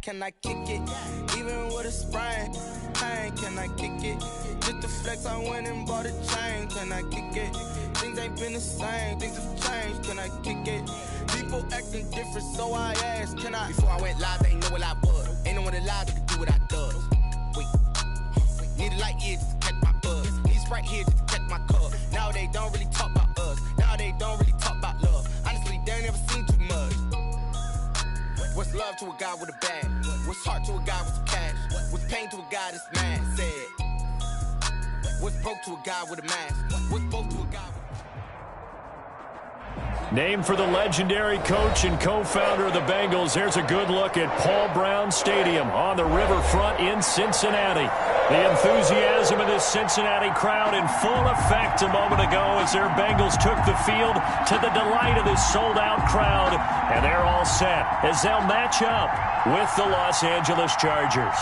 can I kick it? Even with a sprain, pain, can I kick it? Just to flex, I went and bought a chain, can I kick it? Things ain't been the same, things have changed, can I kick it? People acting different, so I asked, can I? Before I went live, they ain't know what I was. Ain't no one alive that could do what I does. Wait, need a light here just to catch my buzz. Need Sprite here just to catch my cup. Now they don't really talk about us. Now they don't really talk about love. Honestly, they ain't never seen too much. What's love to a guy with a bag? What's heart to a guy with some cash? What's pain to a guy that's mad? Said. What's broke to a guy with a mask? What's broke to a guy with... Named for the legendary coach and co-founder of the Bengals, here's a good look at Paul Brown Stadium on the riverfront in Cincinnati. The enthusiasm of this Cincinnati crowd in full effect a moment ago as their Bengals took the field to the delight of this sold-out crowd. And they're all set as they'll match up with the Los Angeles Chargers.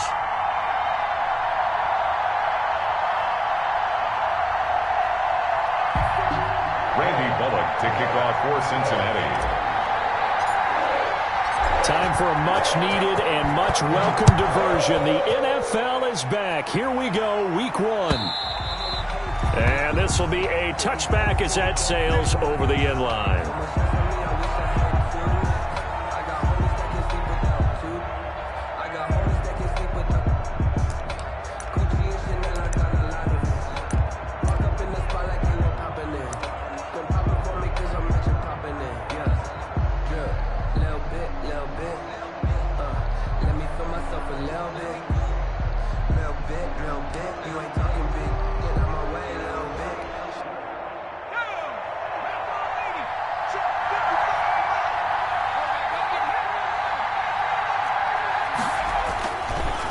To kick off for Cincinnati. Time for a much-needed and much-welcome diversion. The NFL is back. Here we go, Week 1. And this will be a touchback as that sails over the end line.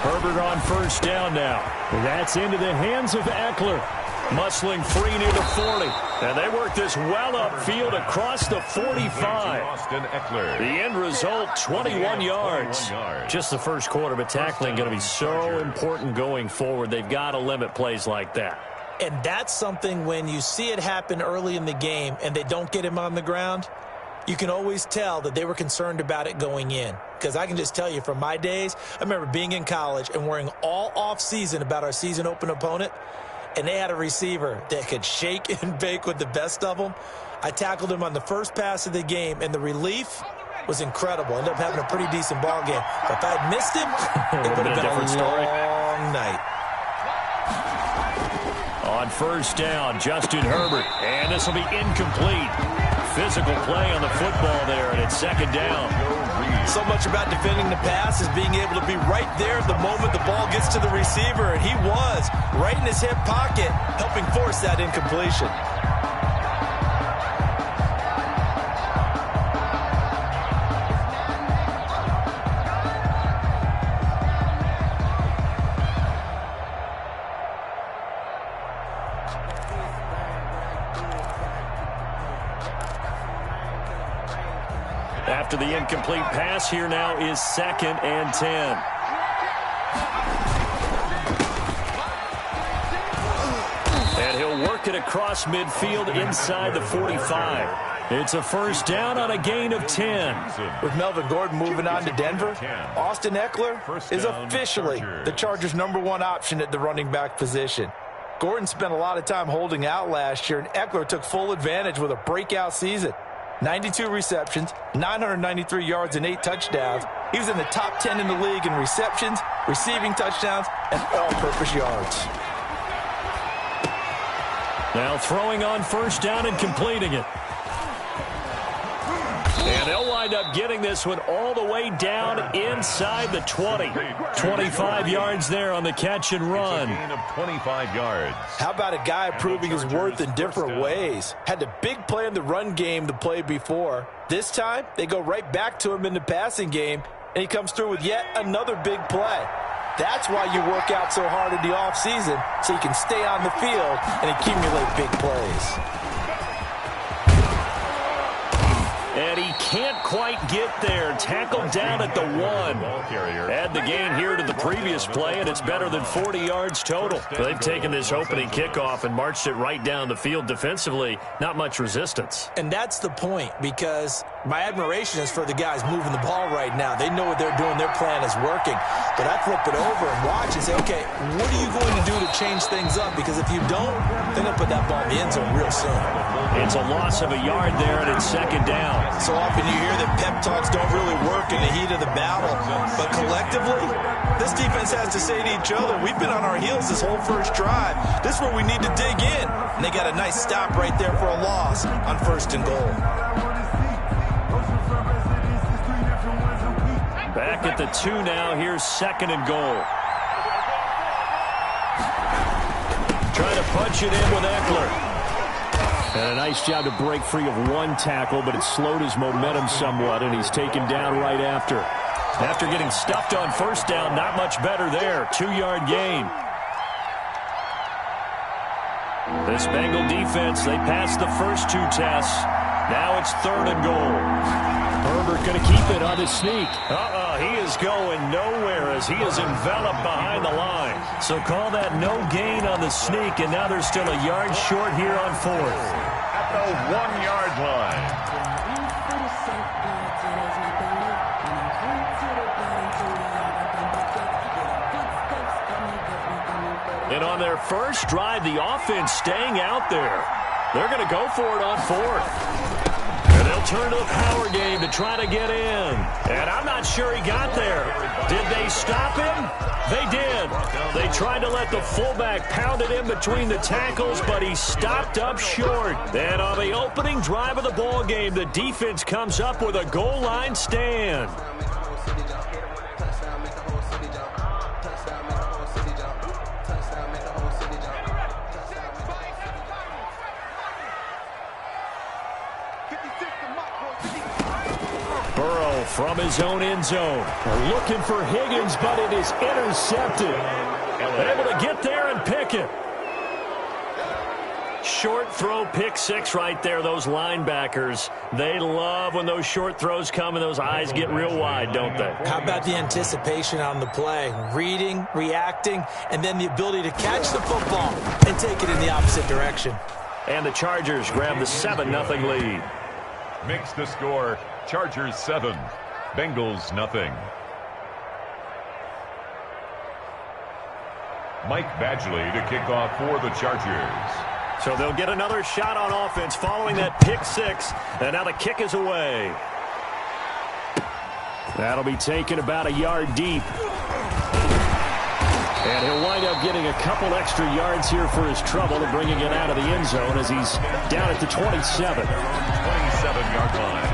Herbert on first down now. That's into the hands of Eckler. Muscling free near the 40. And they work this well upfield across the 45. Austin Eckler. The end result, 21 yards. Just the first quarter, but tackling going to be so important going forward. They've got to limit plays like that. And that's something when you see it happen early in the game and they don't get him on the ground, you can always tell that they were concerned about it going in. Because I can just tell you from my days, I remember being in college and worrying all off-season about our season open opponent, and they had a receiver that could shake and bake with the best of them. I tackled him on the first pass of the game, and the relief was incredible. Ended up having a pretty decent ball game. But if I had missed him, it would have been a long night. On first down, Justin Herbert. And this will be incomplete. Physical play on the football there, and it's second down. So much about defending the pass is being able to be right there at the moment the ball gets to the receiver, and he was right in his hip pocket, helping force that incompletion. After the incomplete pass, here now is 2nd and 10. And he'll work it across midfield inside the 45. It's a first down on a gain of 10. With Melvin Gordon moving on to Denver, Austin Eckler is officially the Chargers' #1 option at the running back position. Gordon spent a lot of time holding out last year, and Eckler took full advantage with a breakout season. 92 receptions, 993 yards, and 8 touchdowns. He was in the top 10 in the league in receptions, receiving touchdowns, and all-purpose yards. Now throwing on first down and completing it. And they'll wind up getting this one all the way down inside the 20. 25 yards there on the catch and run. It's a gain of 25 yards. How about a guy proving his worth in different ways? Had the big play in the run game the play before. This time, they go right back to him in the passing game, and he comes through with yet another big play. That's why you work out so hard in the offseason, so you can stay on the field and accumulate big plays. And he can't quite get there. Tackled down at the 1. Add the gain here to the previous play, and it's better than 40 yards total. They've taken this opening kickoff and marched it right down the field defensively. Not much resistance. And that's the point, because my admiration is for the guys moving the ball right now. They know what they're doing. Their plan is working. But I flip it over and watch and say, okay, what are you going to do to change things up? Because if you don't, they're going to put that ball in the end zone real soon. It's a loss of a yard there, and it's second down. So often you hear that pep talks don't really work in the heat of the battle. But collectively, this defense has to say to each other, we've been on our heels this whole first drive. This is where we need to dig in. And they got a nice stop right there for a loss on 1st and goal. Back at the 2 now. Here's 2nd and goal. Trying to punch it in with Eckler. And a nice job to break free of one tackle, but it slowed his momentum somewhat, and he's taken down right after. After getting stuffed on 1st down, not much better there. 2-yard gain. This Bengal defense, they passed the first 2 tests. Now it's 3rd and goal. Herbert going to keep it on his sneak. He is going nowhere as he is enveloped behind the line. So call that no gain on the sneak, and now they're still a yard short here on 4th. At the 1-yard line. And on their first drive, the offense staying out there. They're going to go for it on 4th. And they'll turn to the power game to try to get in. And I'm not sure he got there. Did they stop him? They did. They tried to let the fullback pound it in between the tackles, but he stopped up short. And on the opening drive of the ball game, the defense comes up with a goal line stand. Burrow from his own end zone. Looking for Higgins, but it is intercepted. Able to get there and pick it. Short throw, pick 6 right there. Those linebackers, they love when those short throws come and those eyes get real wide, don't they? How about the anticipation on the play? Reading, reacting, and then the ability to catch the football and take it in the opposite direction. And the Chargers grab the 7-0 lead. Makes the score Chargers 7, Bengals nothing. Mike Badgley to kick off for the Chargers. So they'll get another shot on offense following that pick 6. And now the kick is away. That'll be taken about a yard deep. And he'll wind up getting a couple extra yards here for his trouble and bringing it out of the end zone as he's down at the 27. 27-yard line.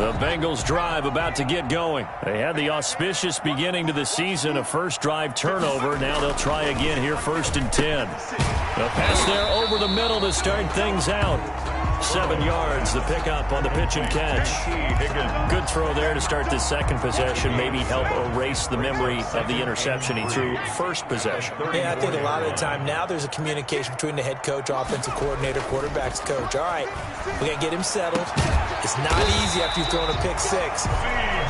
The Bengals drive about to get going. They had the auspicious beginning to the season, a first drive turnover. Now they'll try again here, 1st and 10. A pass there over the middle to start things out. 7 yards, the pickup on the pitch and catch. Good throw there to start this second possession. Maybe help erase the memory of the interception he threw first possession. Yeah, I think a lot of the time now there's a communication between the head coach, offensive coordinator, quarterback's coach. All right, we got to get him settled. It's not easy after you've thrown a pick 6.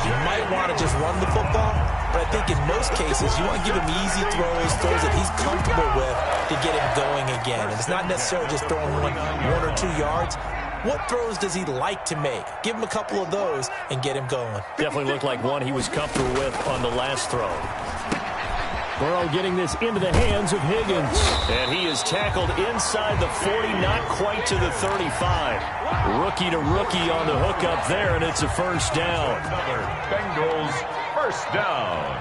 You might want to just run the football, but I think in most cases you want to give him easy throws that he's comfortable with to get him going again. And it's not necessarily just throwing one or 2 yards. What throws does he like to make? Give him a couple of those and get him going. Definitely looked like one he was comfortable with on the last throw. Burrow getting this into the hands of Higgins. And he is tackled inside the 40, not quite to the 35. Rookie to rookie on the hook up there, and it's a first down. Another Bengals first down.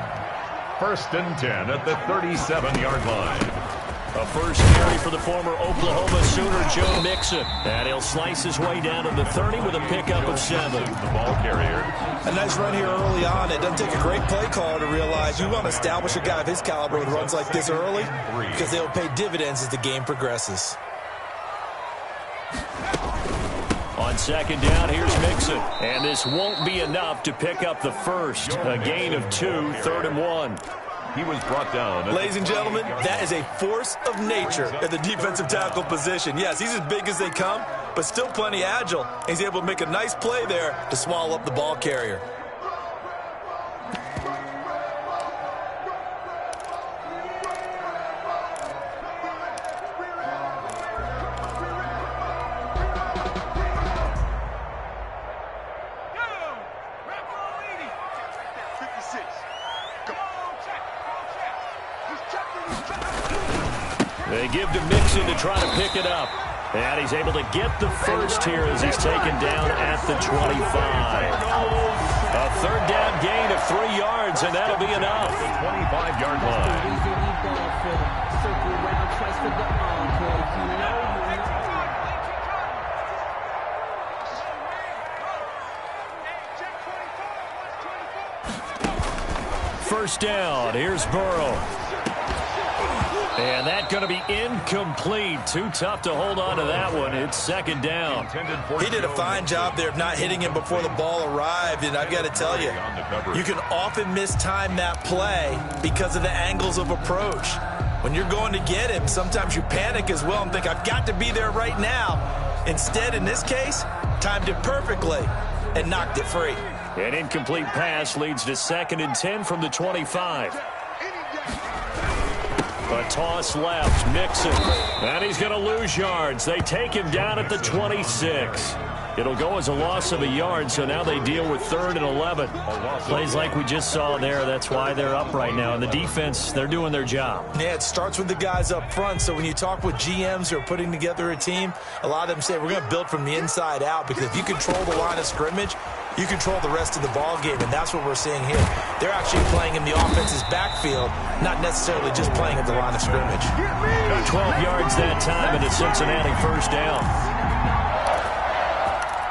1st and 10 at the 37-yard line. A first carry for the former Oklahoma Sooner, Joe Mixon. And he'll slice his way down to the 30 with a pickup of 7. The ball carrier. A nice run here early on. It doesn't take a great play caller to realize you want to establish a guy of his caliber with runs like this early because they'll pay dividends as the game progresses. On 2nd down, here's Mixon. And this won't be enough to pick up the first. A gain of 2, 3rd and 1. He was brought down. Ladies and gentlemen, that is a force of nature at the defensive tackle position. Yes, he's as big as they come, but still plenty agile. He's able to make a nice play there to swallow up the ball carrier. They give to Mixon to try to pick it up. And he's able to get the first here as he's taken down at the 25. A third down gain of 3 yards, and that'll be enough. The 25-yard line. First down. Here's Burrow. And that's going to be incomplete. Too tough to hold on to that one. It's second down. He did a fine job there of not hitting him before the ball arrived. And I've got to tell you, you can often mistime that play because of the angles of approach. When you're going to get him, sometimes you panic as well and think, I've got to be there right now. Instead, in this case, timed it perfectly and knocked it free. An incomplete pass leads to 2nd and 10 from the 25. A toss left, Mixon, and he's going to lose yards. They take him down at the 26. It'll go as a loss of a yard, so now they deal with 3rd and 11. Plays like we just saw there, that's why they're up right now. And the defense, they're doing their job. Yeah, it starts with the guys up front, so when you talk with GMs who are putting together a team, a lot of them say, we're going to build from the inside out, because if you control the line of scrimmage, you control the rest of the ball game, and that's what we're seeing here. They're actually playing in the offense's backfield, not necessarily just playing at the line of scrimmage. 12 yards that time, and a Cincinnati first down.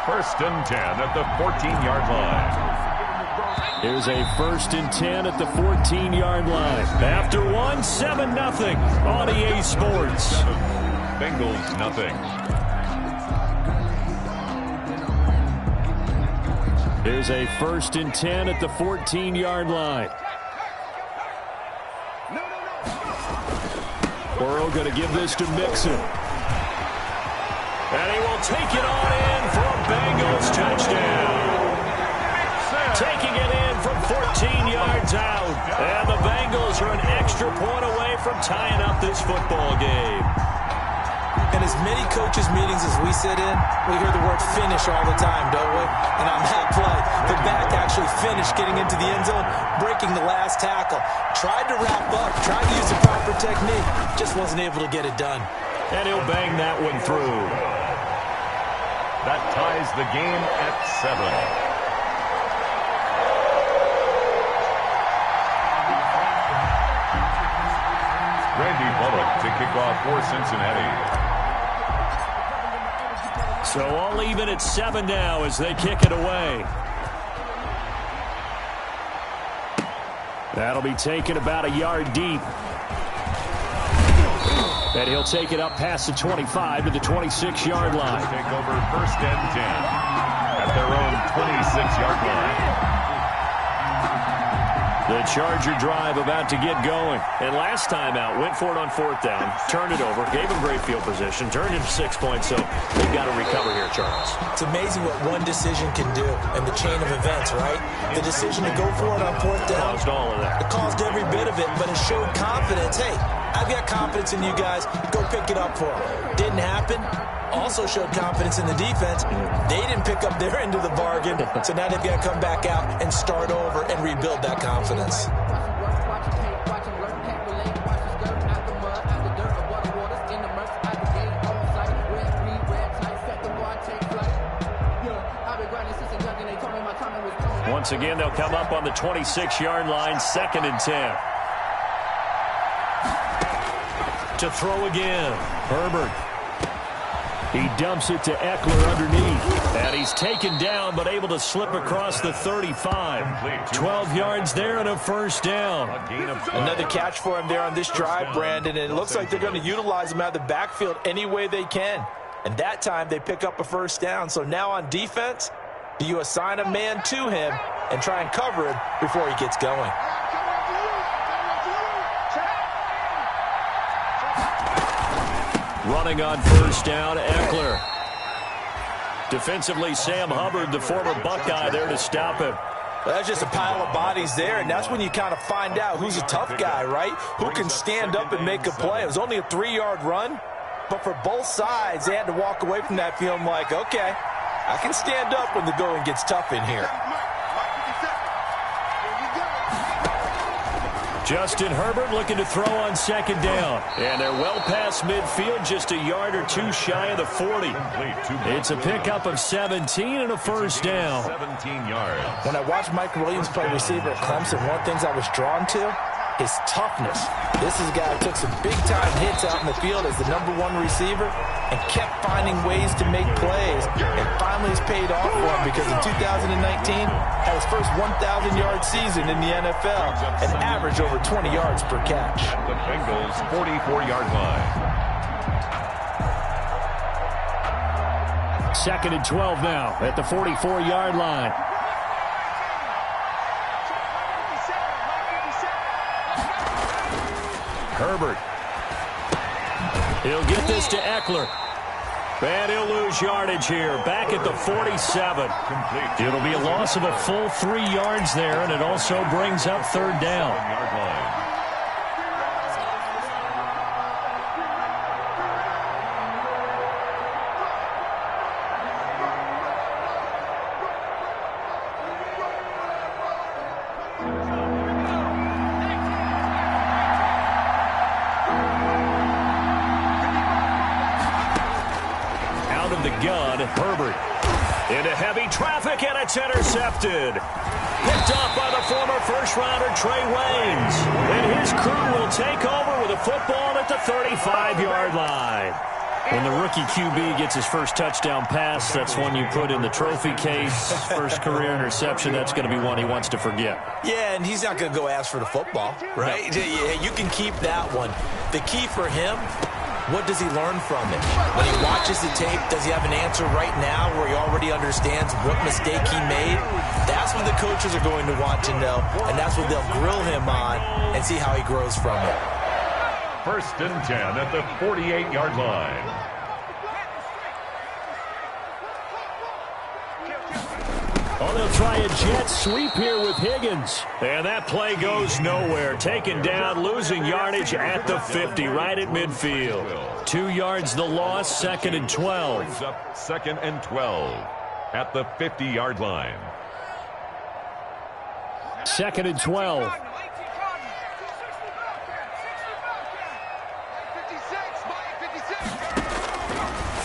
1st and 10 at the 14-yard line. Here's a 1st and 10 at the 14-yard line. After 1, 7-0 on EA Sports. Bengals nothing. Here's a 1st and 10 at the 14-yard line. Burrow going to give this to Mixon. And he will take it on in for a Bengals touchdown. Taking it in from 14 yards out. And the Bengals are an extra point away from tying up this football game. In as many coaches' meetings as we sit in, we hear the word finish all the time, don't we? And on that play, the back actually finished getting into the end zone, breaking the last tackle. Tried to wrap up, tried to use the proper technique, just wasn't able to get it done. And he'll bang that one through. That ties the game at 7. Randy Bullock to kick off for Cincinnati. So all even at 7 now as they kick it away. That'll be taken about a yard deep. And he'll take it up past the 25 to the 26-yard line. Take over 1st and 10 at their own 26-yard line. The Charger drive about to get going. And last time out, went for it on 4th down, turned it over, gave him great field position, turned into 6 points, so they've got to recover here, Charles. It's amazing what one decision can do in the chain of events, right? The decision to go for it on 4th down. Caused all of that. It caused every bit of it, but it showed confidence. Hey, I've got confidence in you guys. Go pick it up for them. Didn't happen. Also showed confidence in the defense. They didn't pick up their end of the bargain, so now they've got to come back out and start over and rebuild that confidence. Once again, they'll come up on the 26-yard line, 2nd and 10. To throw again, Herbert. He dumps it to Eckler underneath. And he's taken down, but able to slip across the 35. 12 yards there and a first down. Another catch for him there on this drive, Brandon. And it looks like they're going to utilize him out of the backfield any way they can. And that time they pick up a first down. So now on defense, do you assign a man to him and try and cover him before he gets going? Running on first down, Eckler. Defensively, Sam Hubbard, the former Buckeye, there to stop him. Well, that's just a pile of bodies there, and that's when you kind of find out who's a tough guy, right? Who can stand up and make a play. It was only a 3-yard run, but for both sides, they had to walk away from that feeling like, okay, I can stand up when the going gets tough in here. Justin Herbert looking to throw on second down. And they're well past midfield, just a yard or two shy of the 40. It's a pickup of 17 and a first down. 17 yards. When I watched Mike Williams play receiver at Clemson, one of the things I was drawn to, his toughness. This is a guy who took some big-time hits out in the field as the #1 receiver and kept finding ways to make plays. And finally it's paid off for him because in 2019 had his first 1,000-yard season in the NFL and averaged over 20 yards per catch. The Bengals 44-yard line. 2nd and 12 now at the 44-yard line. Herbert. He'll get this to Eckler. And he'll lose yardage here. Back at the 47. It'll be a loss of a full 3 yards there, and it also brings up third down. Herbert into heavy traffic, and it's intercepted. Picked off by the former first-rounder Trey Waynes. And his crew will take over with a football at the 35-yard line. When the rookie QB gets his first touchdown pass, that's one you put in the trophy case. First career interception, that's going to be one he wants to forget. Yeah, and he's not going to go ask for the football, right? No. You can keep that one. The key for him, what does he learn from it? When he watches the tape, does he have an answer right now where he already understands what mistake he made? That's what the coaches are going to want to know, and that's what they'll grill him on and see how he grows from it. 1st and 10 at the 48-yard line. Oh, they'll try a jet sweep here with Higgins. And that play goes nowhere. Taken down, losing yardage at the 50, right at midfield. 2 yards the loss, 2nd and 12. Brings up 2nd and 12 at the 50-yard line. 2nd and 12.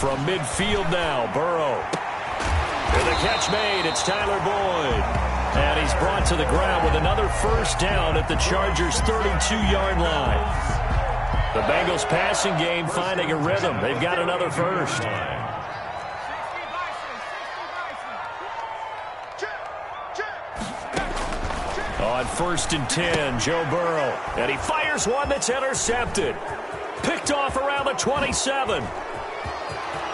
From midfield now, Burrow. And the catch made, it's Tyler Boyd. And he's brought to the ground with another first down at the Chargers' 32-yard line. The Bengals passing game finding a rhythm. They've got another first. On 1st and 10, Joe Burrow. And he fires one that's intercepted. Picked off around the 27.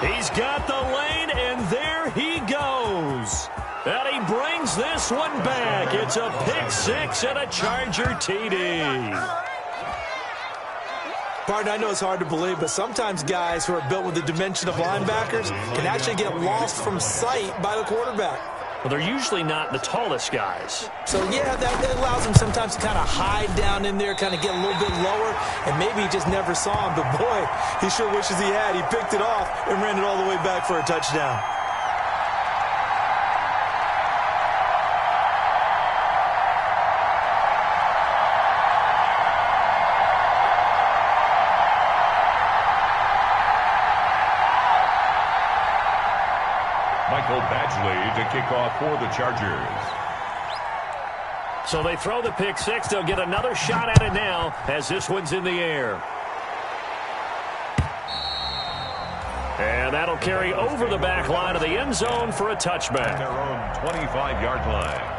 He's got the lane, and there he goes. And he brings this one back. It's a pick six and a Charger TD. Partner, I know it's hard to believe, but sometimes guys who are built with the dimension of linebackers can actually get lost from sight by the quarterback. Well, they're usually not the tallest guys. So, yeah, that allows him sometimes to kind of hide down in there, kind of get a little bit lower, and maybe he just never saw him. But, boy, he sure wishes he had. He picked it off and ran it all the way back for a touchdown. Michael Badgley to kick off for the Chargers. So they throw the pick six. They'll get another shot at it now as this one's in the air. And that'll carry over the back line of the end zone for a touchback. Their own 25-yard line.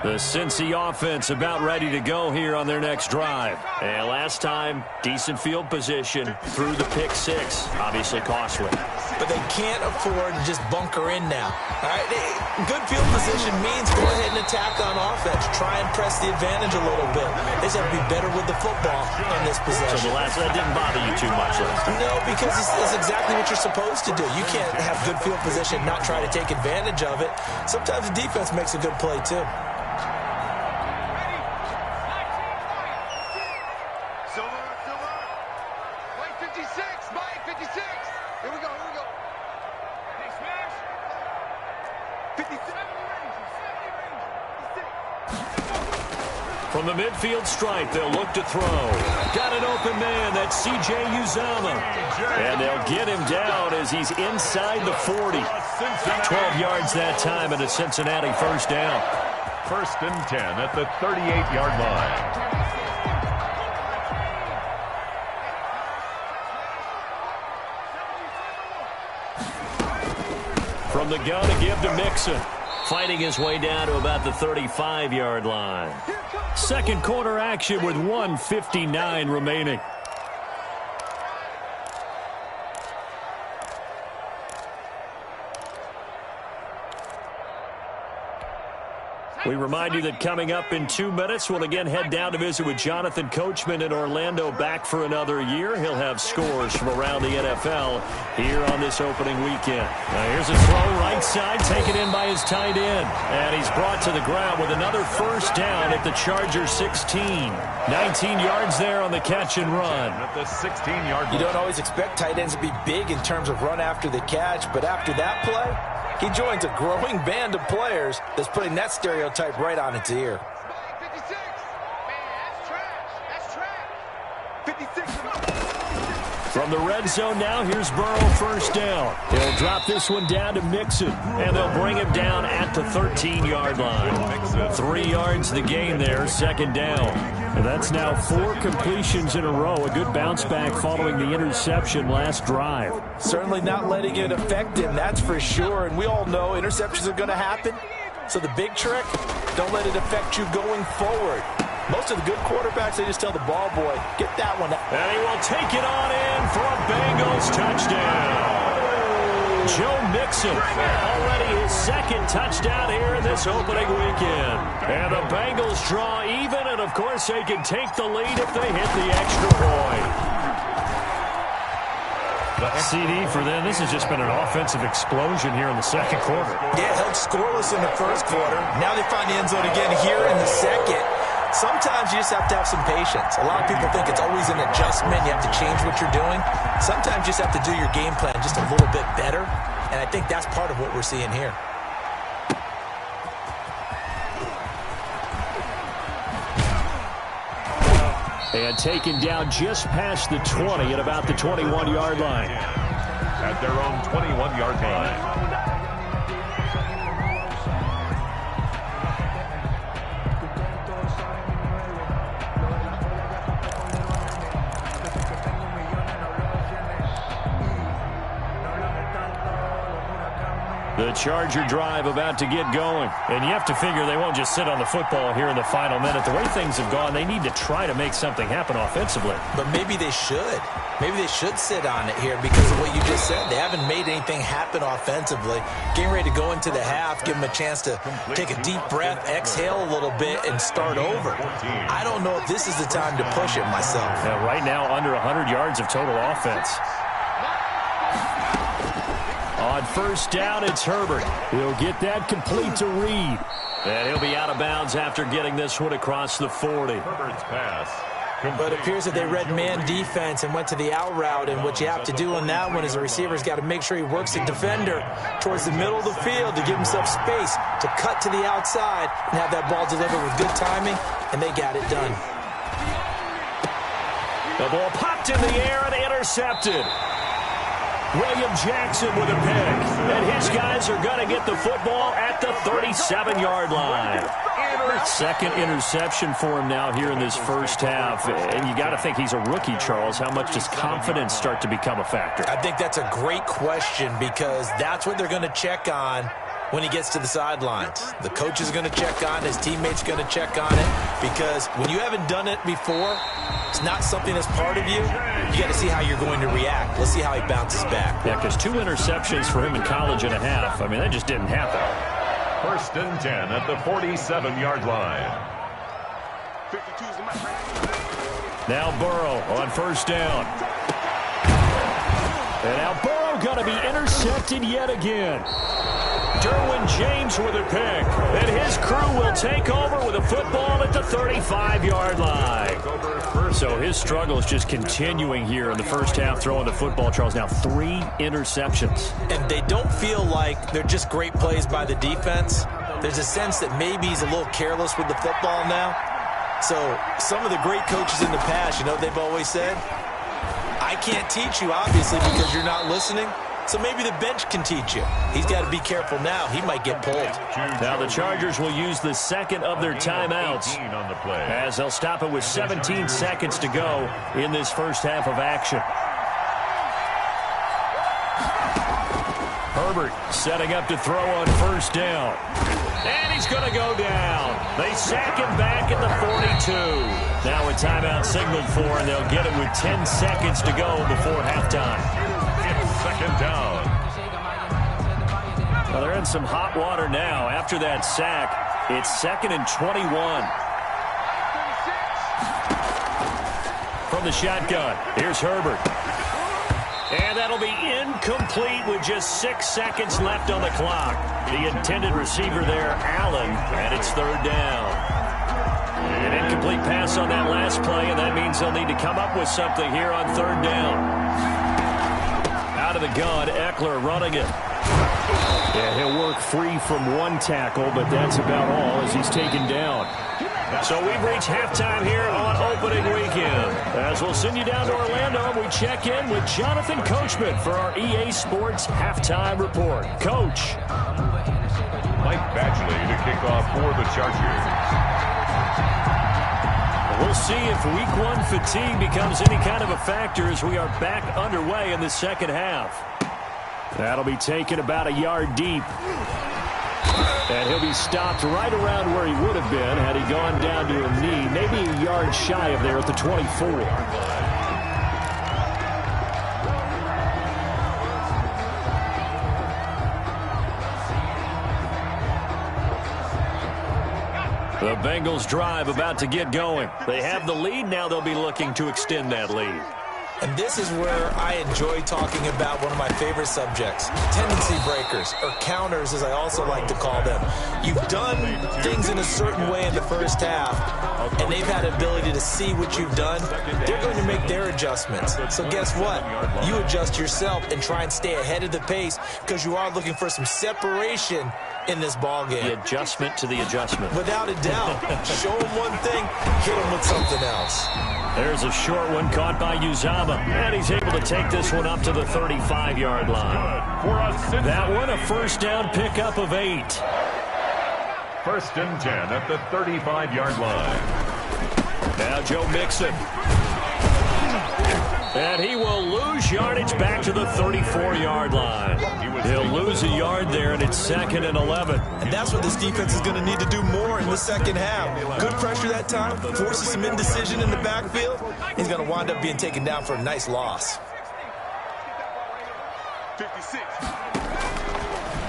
The Cincy offense about ready to go here on their next drive. And last time, decent field position through the pick six. Obviously costly. But they can't afford to just bunker in now. All right? Good field position means go ahead and attack on offense. Try and press the advantage a little bit. They just have to be better with the football on this possession. So that didn't bother you too much last time? No, because it's exactly what you're supposed to do. You can't have good field position and not try to take advantage of it. Sometimes the defense makes a good play, too. From the midfield stripe, they'll look to throw. Got an open man, that's C.J. Uzomah. And they'll get him down as he's inside the 40. 12 yards that time and a Cincinnati first down. 1st and 10 at the 38-yard line. From the gun to give to Mixon. Fighting his way down to about the 35-yard line. Second quarter action with 1:59 remaining. We remind you that coming up in 2 minutes, we'll again head down to visit with Jonathan Coachman in Orlando, back for another year. He'll have scores from around the NFL here on this opening weekend. Now here's a throw right side, taken in by his tight end. And he's brought to the ground with another first down at the Chargers 16. 19 yards there on the catch and run. At the 16-yard line. You don't always expect tight ends to be big in terms of run after the catch, but after that play, he joins a growing band of players that's putting that stereotype right on its ear. 56. Man, that's trash. 56. From the red zone now, here's Burrow first down. He'll drop this one down to Mixon, and they'll bring him down at the 13-yard line. 3 yards the gain there, second down. And that's now 4 completions in a row. A good bounce back following the interception last drive. Certainly not letting it affect him, that's for sure. And we all know interceptions are going to happen. So the big trick, don't let it affect you going forward. Most of the good quarterbacks, they just tell the ball boy, get that one. And he will take it on in for a Bengals touchdown. Joe Mixon, already his second touchdown here in this opening weekend. And the Bengals draw even, and of course they can take the lead if they hit the extra point. CD for them, this has just been an offensive explosion here in the second quarter. Yeah, held scoreless in the first quarter. Now they find the end zone again here in the second. Sometimes you just have to have some patience. A lot of people think it's always an adjustment. You have to change what you're doing. Sometimes you just have to do your game plan just a little bit better. And I think that's part of what we're seeing here. And taken down just past the 20 at about the 21-yard line. At their own 21-yard line. The Charger drive about to get going. And you have to figure they won't just sit on the football here in the final minute. The way things have gone, they need to try to make something happen offensively. But maybe they should. Maybe they should sit on it here because of what you just said. They haven't made anything happen offensively. Getting ready to go into the half, give them a chance to take a deep breath, exhale a little bit, and start over. I don't know if this is the time to push it myself. Yeah, right now, under 100 yards of total offense. On first down, it's Herbert. He'll get that complete to Reed. And he'll be out of bounds after getting this one across the 40. Herbert's pass. But it appears that they read man defense and went to the out route. And what you have to do on that one is the receiver's got to make sure he works the defender towards the middle of the field to give himself space to cut to the outside and have that ball delivered with good timing. And they got it done. The ball popped in the air and intercepted. William Jackson with a pick. And his guys are going to get the football at the 37-yard line. Second interception for him now here in this first half. And you got to think he's a rookie, Charles. How much does confidence start to become a factor? I think that's a great question because that's what they're going to check on when he gets to the sidelines. The coach is going to check on it. His teammates going to check on it, because when you haven't done it before, it's not something that's part of you. You got to see how you're going to react. Let's see how he bounces back. Yeah, because 2 interceptions for him in college and a half. I mean, that just didn't happen. 1st and 10 at the 47-yard line. Now Burrow on 1st down. And now Burrow going to be intercepted yet again. Derwin James with a pick. And his crew will take over with a football at the 35-yard line. So his struggle is just continuing here in the first half, throwing the football, Charles. Now 3 interceptions. And they don't feel like they're just great plays by the defense. There's a sense that maybe he's a little careless with the football now. So some of the great coaches in the past, you know what they've always said? I can't teach you, obviously, because you're not listening. So maybe the bench can teach you. He's got to be careful now. He might get pulled. Now the Chargers will use the second of their timeouts as they'll stop it with 17 seconds to go in this first half of action. Herbert setting up to throw on 1st down. And he's going to go down. They sack him back at the 42. Now a timeout signaled for, and they'll get it with 10 seconds to go before halftime. It's 2nd down. Well, they're in some hot water now. After that sack, it's 2nd and 21. From the shotgun, here's Herbert. And that'll be incomplete with just 6 seconds left on the clock. The intended receiver there, Allen, and it's 3rd down. An incomplete pass on that last play, and that means they'll need to come up with something here on 3rd down. Out of the gun, Eckler running it. Yeah, he'll work free from 1 tackle, but that's about all as he's taken down. So we've reached halftime here on opening weekend. As we'll send you down to Orlando, and we check in with Jonathan Coachman for our EA Sports Halftime Report. Coach. Mike Badgley to kick off for the Chargers. We'll see if Week 1 fatigue becomes any kind of a factor as we are back underway in the second half. That'll be taken about a yard deep. And he'll be stopped right around where he would have been had he gone down to a knee, maybe a yard shy of there at the 24. The Bengals drive about to get going. They have the lead. Now they'll be looking to extend that lead. And this is where I enjoy talking about one of my favorite subjects, tendency breakers, or counters as I also like to call them. You've done things in a certain way in the first half, and they've had the ability to see what you've done. They're going to make their adjustments. So guess what? You adjust yourself and try and stay ahead of the pace because you are looking for some separation in this ball game. The adjustment to the adjustment. Without a doubt. Show them one thing, hit them with something else. There's a short one caught by Uzama, and he's able to take this one up to the 35-yard line. That one, a 1st down pickup of 8. 1st and 10 at the 35-yard line. Now Joe Mixon. And he will lose yardage back to the 34-yard line. He'll lose a yard there, and it's 2nd and 11. And that's what this defense is going to need to do more in the second half. Good pressure that time, forces some indecision in the backfield. He's going to wind up being taken down for a nice loss. 56.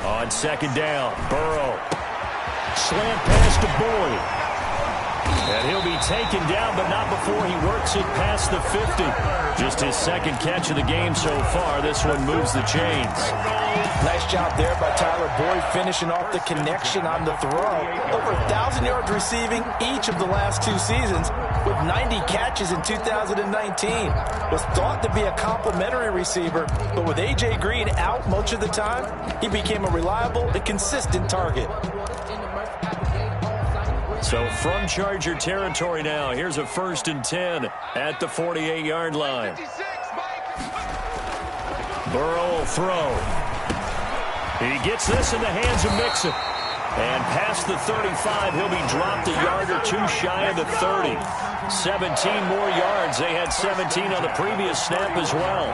On 2nd down, Burrow. Slant pass to Boyd. And he'll be taken down, but not before he works it past the 50. Just his 2nd catch of the game so far. This one moves the chains. Nice job there by Tyler Boyd, finishing off the connection on the throw. Over 1,000 yards receiving each of the last 2 seasons, with 90 catches in 2019. Was thought to be a complimentary receiver, but with A.J. Green out much of the time, he became a reliable and consistent target. So from Charger territory now, here's a 1st and 10 at the 48-yard line. Burrow will throw. He gets this in the hands of Mixon. And past the 35, he'll be dropped a yard or 2 shy of the 30. 17 more yards. They had 17 on the previous snap as well.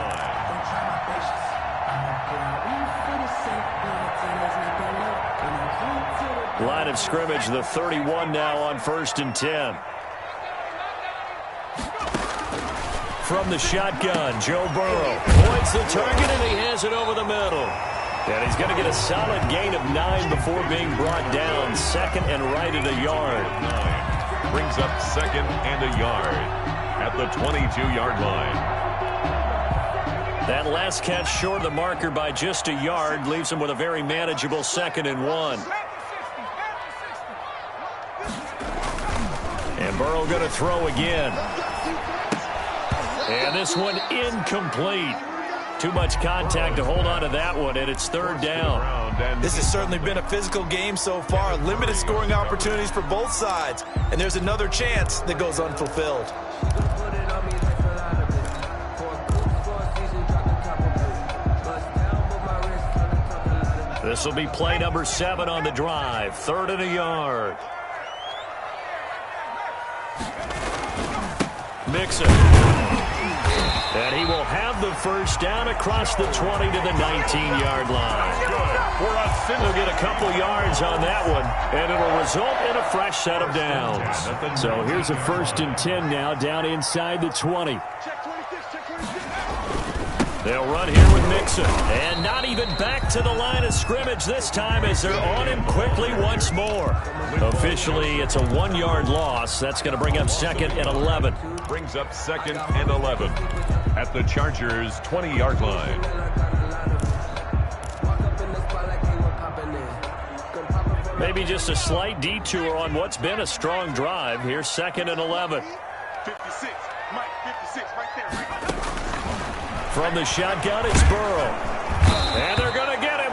Line of scrimmage, the 31 now on 1st and 10. From the shotgun, Joe Burrow points the target, and he has it over the middle. And he's going to get a solid gain of 9 before being brought down. Second and right at a yard. Brings up second and a yard at the 22-yard line. That last catch short of the marker by just a yard leaves him with a very manageable 2nd and 1. And Burrow going to throw again. And this one incomplete. Too much contact to hold on to that one, and it's 3rd down. This has certainly been a physical game so far. Limited scoring opportunities for both sides. And there's another chance that goes unfulfilled. This will be play number 7 on the drive. 3rd and a yard. Mixon. And he will have the first down across the 20 to the 19-yard line. He'll get a couple yards on that one, and it'll result in a fresh set of downs. So here's a 1st and 10 now, down inside the 20. They'll run here with Mixon. And not even back to the line of scrimmage this time as they're on him quickly once more. Officially, it's a 1-yard loss. That's going to bring up 2nd and 11. Brings up 2nd and 11 at the Chargers' 20-yard line. Maybe just a slight detour on what's been a strong drive. Here's 2nd and 11. 56, Mike, 56, right there. From the shotgun, it's Burrow. And they're going to get him.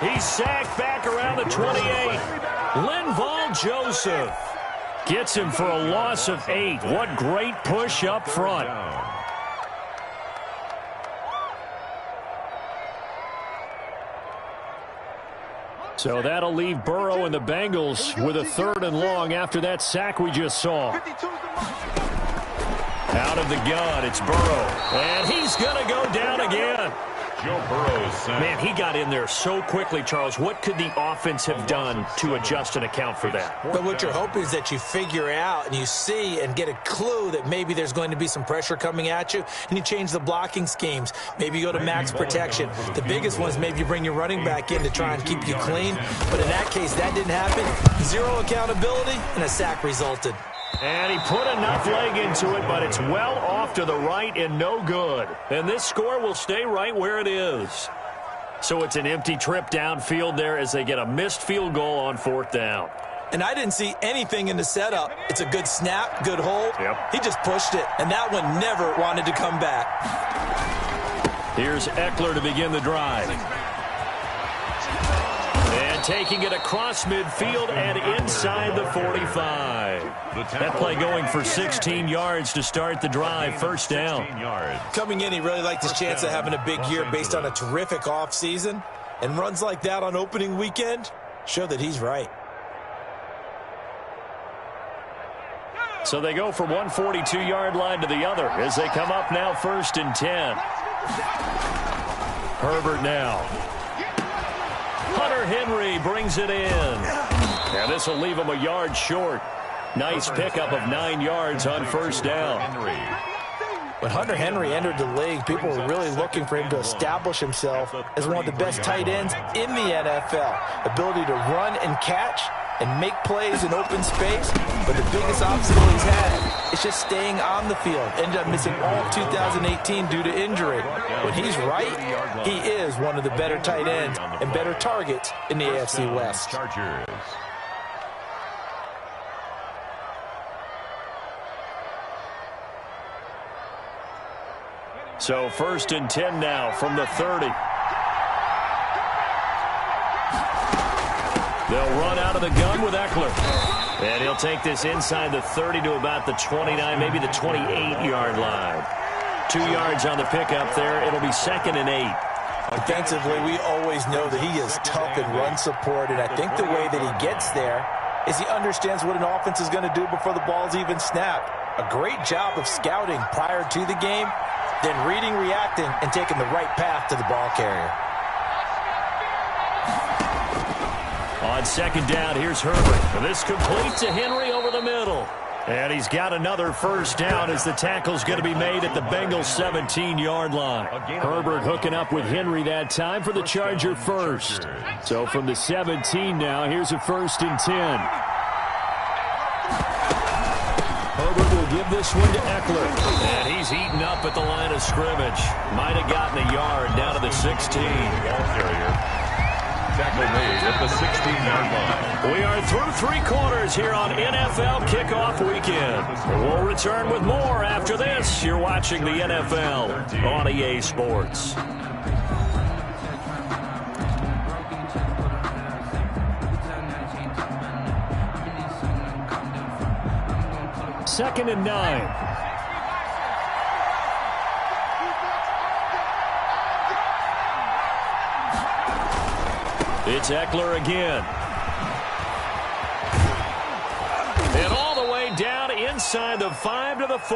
He's sacked back around the 28. Linval Joseph gets him for a loss of 8. What great push up front. So that'll leave Burrow and the Bengals with a 3rd and long after that sack we just saw. Out of the gun, it's Burrow. And he's going to go down again. Joe Burrow's Man, he got in there so quickly, Charles. What could the offense have done to adjust and account for that? But what you're hoping is that you figure out and you see and get a clue that maybe there's going to be some pressure coming at you, and you change the blocking schemes. Maybe you go to max protection. The biggest one is maybe you bring your running back in to try and keep you clean. But in that case, that didn't happen. 0 accountability, and a sack resulted. And he put enough leg into it, but it's well off to the right and no good. And this score will stay right where it is. So it's an empty trip downfield there as they get a missed field goal on 4th down. And I didn't see anything in the setup. It's a good snap, good hold. Yep. He just pushed it, and that one never wanted to come back. Here's Eckler to begin the drive. And taking it across midfield and inside the 45. That play going for 16 yards to start the drive. 1st down. Coming in, he really liked his chance of having a big year based on a terrific offseason. And runs like that on opening weekend show that he's right. So they go from one 42-yard line to the other as they come up now 1st and 10. Herbert now. Hunter Henry brings it in. And this will leave him a yard short. Nice pickup of 9 yards on 1st down. When Hunter Henry entered the league, people were really looking for him to establish himself as one of the best tight ends in the NFL. Ability to run and catch and make plays in open space. But the biggest obstacle he's had is just staying on the field. Ended up missing all of 2018 due to injury. When he's right, he is one of the better tight ends and better targets in the AFC West. Chargers. So 1st and 10 now from the 30. They'll run out of the gun with Eckler. And he'll take this inside the 30 to about the 29, maybe the 28-yard line. 2 yards on the pickup there. It'll be 2nd and 8. Defensively, we always know that he is tough in run support, and I think the way that he gets there is he understands what an offense is going to do before the ball's even snapped. A great job of scouting prior to the game, then reading, reacting, and taking the right path to the ball carrier. On second down, here's Herbert. This complete to Henry over the middle. And he's got another first down as the tackle's going to be made at the Bengals 17-yard line. Herbert hooking up with Henry that time for the Charger first. So from the 17 now, here's a 1st and 10. Herbert will give this one to Eckler. And he's eaten up at the line of scrimmage. Might have gotten a yard down to the 16. Ball carrier. Tackle made at the 16-yard line. We are through 3 quarters here on NFL Kickoff Weekend. We'll return with more after this. You're watching the NFL on EA Sports. Second and 9. It's Eckler again. And all the way down inside the 5 to the 4.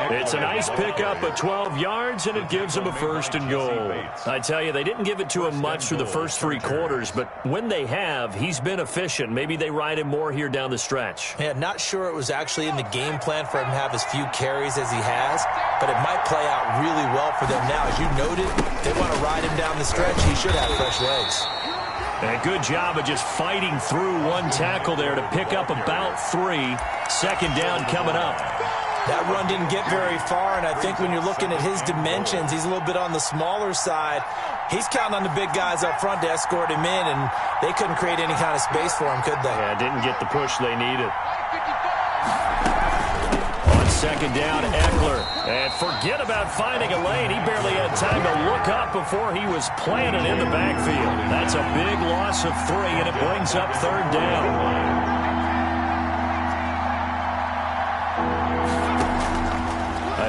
It's a nice pickup of 12 yards, and it gives him a 1st and goal. I tell you, they didn't give it to him much through the first 3 quarters, but when they have, he's been efficient. Maybe they ride him more here down the stretch. Yeah, not sure it was actually in the game plan for him to have as few carries as he has, but it might play out really well for them now. As you noted, they want to ride him down the stretch. He should have fresh legs. And a good job of just fighting through one tackle there to pick up about 3. Second down coming up. That run didn't get very far, and I think when you're looking at his dimensions, he's a little bit on the smaller side. He's counting on the big guys up front to escort him in, and they couldn't create any kind of space for him, could they? Yeah, didn't get the push they needed. Second down, Eckler. And forget about finding a lane. He barely had time to look up before he was planted in the backfield. That's a big loss of 3, and it brings up 3rd down.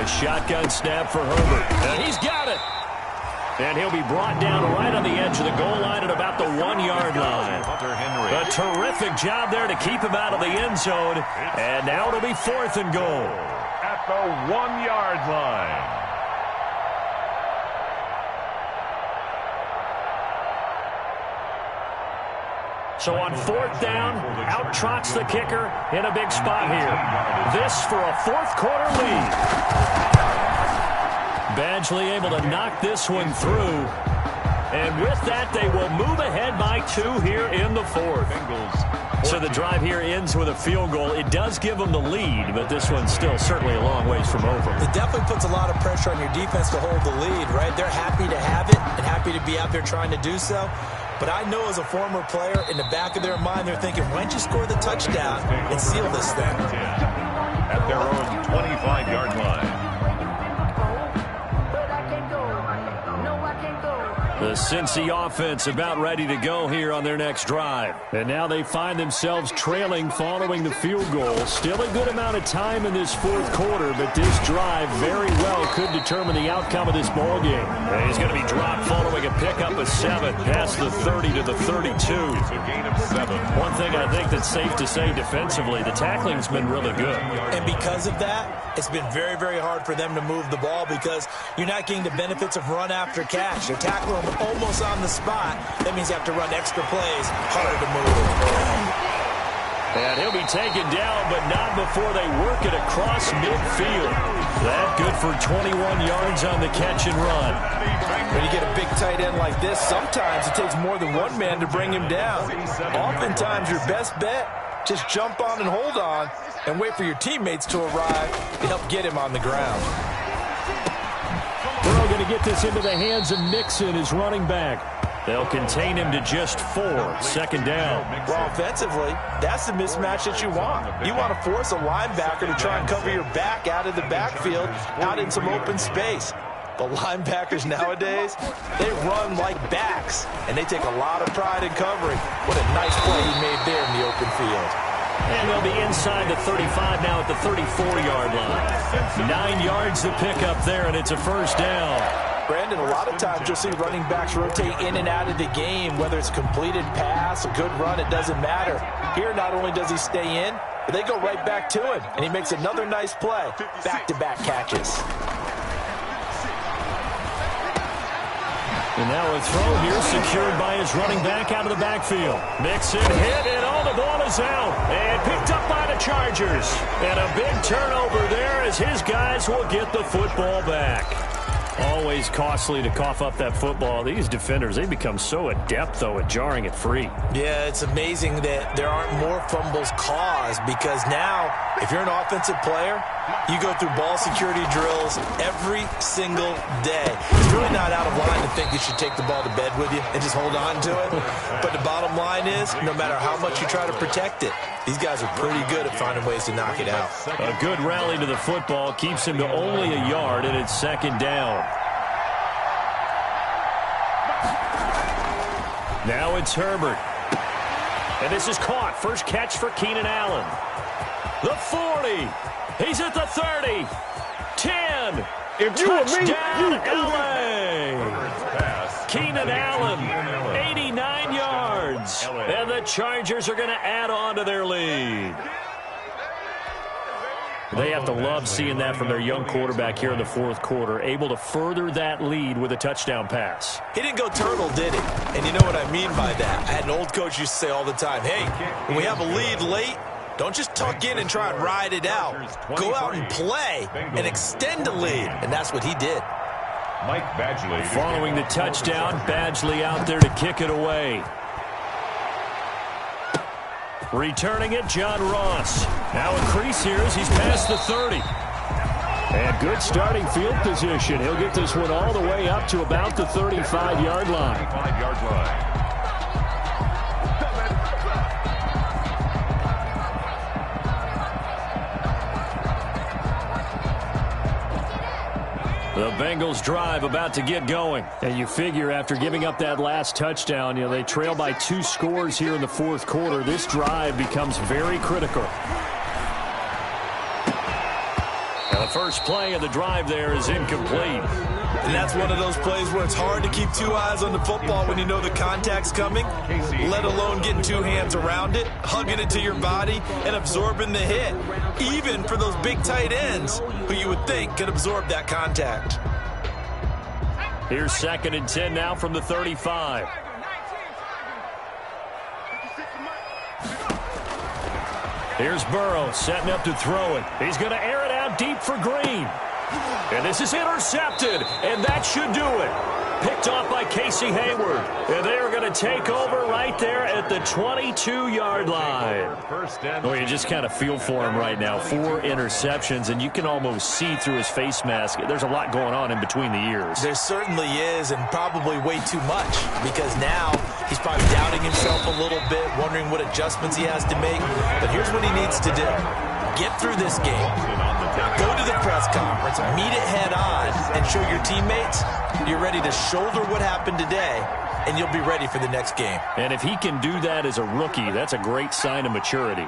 A shotgun snap for Herbert. And he's got it. And he'll be brought down right on the edge of the goal line at about the 1-yard line. A terrific job there to keep him out of the end zone. And now it'll be 4th and goal. At the 1-yard line. So on 4th down, out trots the kicker in a big spot here. This for a 4th quarter lead. Badgley able to knock this one through. And with that, they will move ahead by 2 here in the 4th. So the drive here ends with a field goal. It does give them the lead, but this one's still certainly a long ways from over. It definitely puts a lot of pressure on your defense to hold the lead, right? They're happy to have it and happy to be out there trying to do so. But I know as a former player, in the back of their mind, they're thinking, why don't you score the touchdown and seal this thing? At their own 25-yard line. The Cincy offense about ready to go here on their next drive. And now they find themselves trailing following the field goal. Still a good amount of time in this 4th quarter, but this drive very well could determine the outcome of this ball game. And he's going to be dropped following a pickup of 7 past the 30 to the 32. It's a gain of 7. One thing I think that's safe to say defensively, the tackling's been really good. And because of that, it's been very, very hard for them to move the ball because you're not getting the benefits of run after catch. They're tackling them almost on the spot. That means you have to run extra plays, harder to move. And he'll be taken down, but not before they work it across midfield. That good for 21 yards on the catch and run. When you get a big tight end like this, sometimes it takes more than one man to bring him down. Oftentimes, your best bet, just jump on and hold on and wait for your teammates to arrive to help get him on the ground. Burrow going to get this into the hands of Nixon, his running back. They'll contain him to just 4. Second down. Well, offensively, that's the mismatch that you want. You want to force a linebacker to try and cover your back out of the backfield, out in some open space. The linebackers nowadays, they run like backs, and they take a lot of pride in covering. What a nice play he made there in the open field. And they'll be inside the 35 now at the 34-yard line. 9 yards to pick up there, and it's a first down. Brandon, a lot of times you'll see running backs rotate in and out of the game, whether it's a completed pass, a good run, it doesn't matter. Here, not only does he stay in, but they go right back to him, and he makes another nice play. Back-to-back catches. And now a throw here secured by his running back out of the backfield. Mixon hit, and the ball is out. And picked up by the Chargers. And a big turnover there as his guys will get the football back. Always costly to cough up that football. These defenders, they become so adept, though, at jarring it free. Yeah, it's amazing that there aren't more fumbles caused because now, if you're an offensive player, you go through ball security drills every single day. It's really not out of line to think you should take the ball to bed with you and just hold on to it. But the bottom line is, no matter how much you try to protect it, these guys are pretty good at finding ways to knock it out. A good rally to the football keeps him to only a yard, and it's second down. Now it's Herbert. And this is caught. First catch for Keenan Allen. The 40. He's at the 30. 10. If you were me, touchdown, LA. Keenan Allen, 89 yards. And the Chargers are going to add on to their lead. They have to love seeing that from their young quarterback here in the fourth quarter, able to further that lead with a touchdown pass. He didn't go turtle, did he? And you know what I mean by that. I had an old coach used to say all the time, hey, when we have a lead late, don't just tuck in and try and ride it out. Go out and play and extend the lead. And that's what he did. Mike Badgley. Following the touchdown, Badgley out there to kick it away. Returning it, John Ross. Now a crease here as he's past the 30. And good starting field position. He'll get this one all the way up to about the 35-yard line. 35-yard line. The Bengals drive about to get going. And you figure after giving up that last touchdown, they trail by 2 scores here in the fourth quarter. This drive becomes very critical. Now the first play of the drive there is incomplete. And that's one of those plays where it's hard to keep 2 eyes on the football when you know the contact's coming, let alone getting 2 hands around it, hugging it to your body, and absorbing the hit, even for those big tight ends who you would think could absorb that contact. Here's 2nd and 10 now from the 35. Here's Burrow setting up to throw it. He's going to air it out deep for Green. And this is intercepted, and that should do it. Picked off by Casey Hayward. And they are going to take over right there at the 22-yard line. Oh, you just kind of feel for him right now. 4 interceptions, and you can almost see through his face mask. There's a lot going on in between the ears. There certainly is, and probably way too much, because now he's probably doubting himself a little bit, wondering what adjustments he has to make. But here's what he needs to do. Get through this game. Go to the press conference, meet it head on, and show your teammates you're ready to shoulder what happened today, and you'll be ready for the next game. And if he can do that as a rookie, that's a great sign of maturity.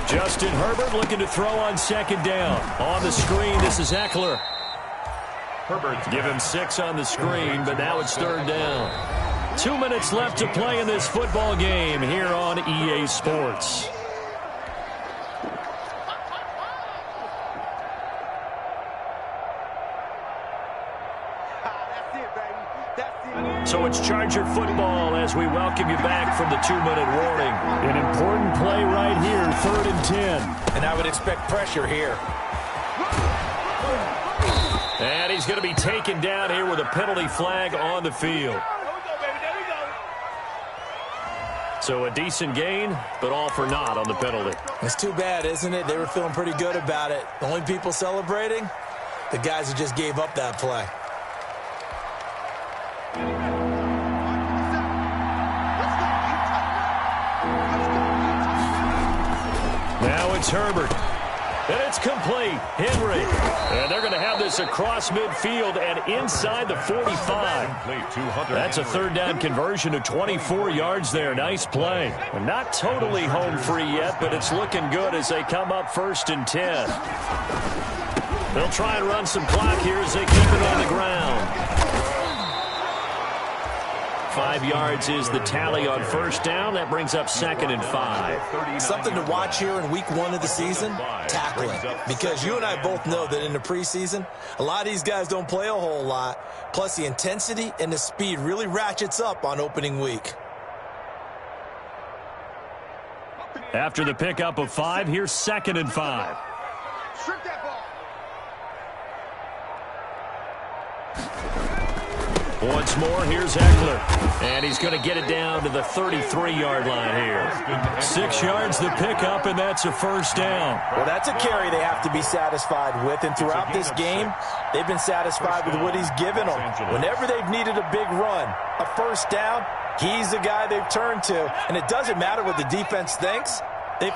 Justin Herbert looking to throw on 2nd down. On the screen, this is Eckler. Herbert. Give him 6 on the screen, but now it's 3rd down. 2 minutes left to play in this football game here on EA Sports. So it's Charger football as we welcome you back from the 2-minute warning. An important play right here, 3rd and 10. And I would expect pressure here. And he's going to be taken down here with a penalty flag on the field. So a decent gain, but all for naught on the penalty. It's too bad, isn't it? They were feeling pretty good about it. The only people celebrating, the guys who just gave up that play. Now it's Herbert. And it's complete. Henry. And they're going to have this across midfield and inside the 45. That's a 3rd down conversion of 24 yards there. Nice play. And not totally home free yet, but it's looking good as they come up 1st and 10. They'll try and run some clock here as they keep it on the ground. 5 yards is the tally on first down. That brings up 2nd and 5. Something to watch here in week 1 of the season, tackling. Because you and I both know that in the preseason, a lot of these guys don't play a whole lot. Plus, the intensity and the speed really ratchets up on opening week. After the pickup of 5, here's 2nd and 5. Strip that ball. Once more, here's Eckler. And he's going to get it down to the 33-yard line here. 6 yards the pickup, and that's a first down. Well, that's a carry they have to be satisfied with. And throughout this game, they've been satisfied with what he's given them. Whenever they've needed a big run, a first down, he's the guy they've turned to. And it doesn't matter what the defense thinks. They